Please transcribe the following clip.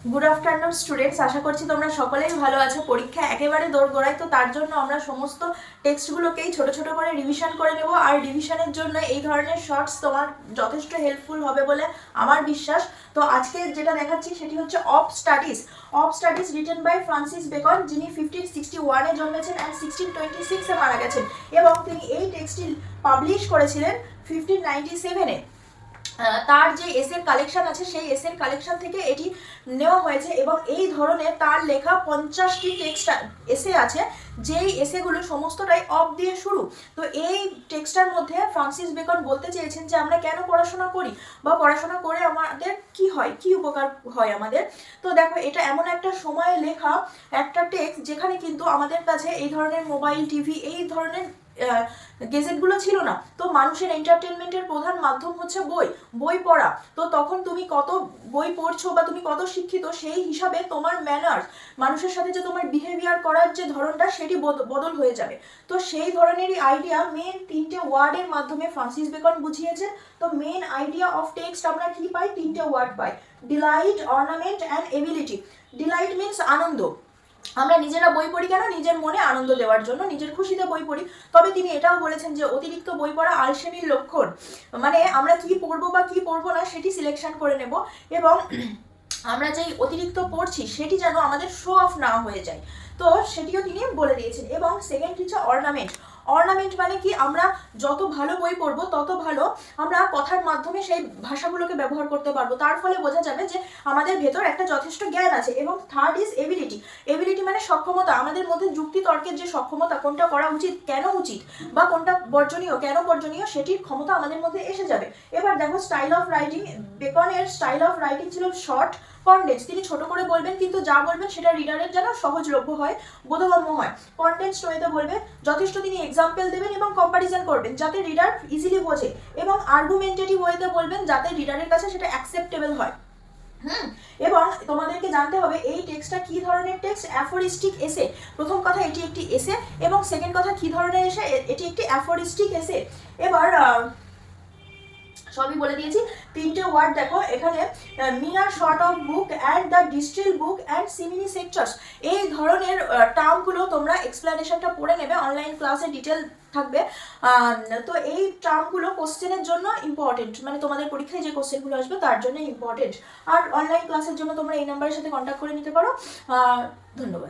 Good afternoon students, আশা করছি তোমরা সকলেই ভালো আছো। পরীক্ষা একেবারে দোরগোড়ায়, তো তার জন্য আমরা সমস্ত টেক্সটগুলোকেই ছোট ছোট করে রিভিশন করে নেব। আর রিভিশনের জন্য এই ধরনের শর্টস তোমার যথেষ্ট হেল্পফুল হবে বলে আমার বিশ্বাস। তো আজকে যেটা দেখাচ্ছি সেটি হচ্ছে of studies written by Francis Bacon, যিনি 1561-এ জন্মেছেন অ্যান্ড 1626-এ মারা গেছেন, এবং তিনি এই টেক্সটটি পাবলিশ করেছিলেন 1597-এ। তার যে এসের কালেকশন আছে সেই এসের কালেকশন থেকে এটি নেওয়া হয়েছে, এবং এই ধরনের তার লেখা 50টি টেক্সট এসে আছে, যেই এসেগুলো সমস্তটাই অফ দিয়ে শুরু। তো এই টেক্সটার মধ্যে ফ্রান্সিস বেকন বলতে চেয়েছেন যে আমরা কেন পড়াশোনা করি, বা পড়াশোনা করে আমাদের কি হয়, কি উপকার হয় আমাদের। তো দেখো, এটা এমন একটা সময়ে লেখা একটা টেক্সট যেখানে কিন্তু আমাদের কাছে এই ধরনের মোবাইল, টিভি, এই ধরনের গেজেটগুলো ছিল না। তো মানুষের এন্টারটেনমেন্টের প্রধান মাধ্যম হচ্ছে বই পড়া। তো তখন তুমি কত বই পড়ছো বা তুমি কত শিক্ষিত, সেই হিসাবে তোমার ম্যানার্স, মানুষের সাথে যে তোমার বিহেভিয়ার করার যে ধরনটা, সেটি বদল হয়ে যাবে। তো সেই ধরনেরই আইডিয়া মেন 3টে ওয়ার্ডের মাধ্যমে ফ্রান্সিস বেকন বুঝিয়েছে। তো মেন আইডিয়া অফ টেক্সট আমরা কি পাই? 3টে ওয়ার্ড পাই: delight, ornament and ability. Delight means আনন্দ। আমরা নিজেরা বই পড়ি কেন? নিজের মনে আনন্দ দেওয়ার জন্য, নিজের খুশিতে বই পড়ি। তবে তিনি এটাও বলেছেন যে অতিরিক্ত বই পড়া আলসেমির লক্ষণ, মানে আমরা কি পড়বো বা কি পড়বো না সেটি সিলেকশন করে নেব, এবং আমরা যেই অতিরিক্ত পড়ছি সেটি যেন আমাদের শো অফ না হয়ে যায়। তো সেটিও তিনি বলে দিয়েছেন। এবং সেকেন্ড হচ্ছে অর্নামেন্ট মানে কি? আমরা যত ভালো বই পড়বো তত ভালো আমরা কথার মাধ্যমে সেই ভাষাগুলোকে ব্যবহার করতে পারবো, তার ফলে বোঝা যাবে যে আমাদের ভেতর একটা যথেষ্ট জ্ঞান আছে। এবং থার্ড ইজ এবিলিটি মানে সক্ষমতা। আমাদের মধ্যে যুক্তি তর্কের যে সক্ষমতা, কোনটা করা উচিত, কেন উচিত, বা কোনটা বর্জনীয়, কেন বর্জনীয়, সেটির ক্ষমতা আমাদের মধ্যে এসে যাবে। এবার দেখো, স্টাইল অফ রাইটিং। বেকনের স্টাইল অফ রাইটিং ছিল শর্ট, কনডেন্স। তিনি ছোট করে বলবেন, কিন্তু যা বলবেন সেটা রিডারের যেন সহজলভ্য হয়, বোধগম্য হয়। কন্টেন্টস ওয়েতে বলবে, যথেষ্ট তিনি এক্সাম্পল দেবেন এবং কম্পারিজন করবেন যাতে রিডার ইজিলি বোঝে, এবং আর্গুমেন্টেটিভ ওয়েতে বলবেন যাতে রিডারের কাছে সেটা অ্যাকসেপ্টেবল হয়। এবং তোমাদেরকে জানতে হবে এই টেক্সটটা কি ধরনের টেক্সট। অ্যাফোরিস্টিক এসে। প্রথম কথা, এটি একটি এসে, এবং সেকেন্ড কথা কি ধরনের এসে, এটি একটি অ্যাফোরিস্টিক এসে। এবার সবই বলে দিয়েছি। 3টে ওয়ার্ড দেখো এখানে: minor short of book and the distil book and সিমিনি সেক্টরস। এই ধরনের টার্মগুলো তোমরা এক্সপ্লেনেশনটা পড়ে নেবে, অনলাইন ক্লাসে ডিটেল থাকবে। তো এই টার্মগুলো কোশ্চেনের জন্য ইম্পর্টেন্ট, মানে তোমাদের পরীক্ষায় যে কোশ্চেনগুলো আসবে তার জন্য ইম্পর্টেন্ট। আর অনলাইন ক্লাসের জন্য তোমরা এই নাম্বারের সাথে কন্ট্যাক্ট করে নিতে পারো। ধন্যবাদ।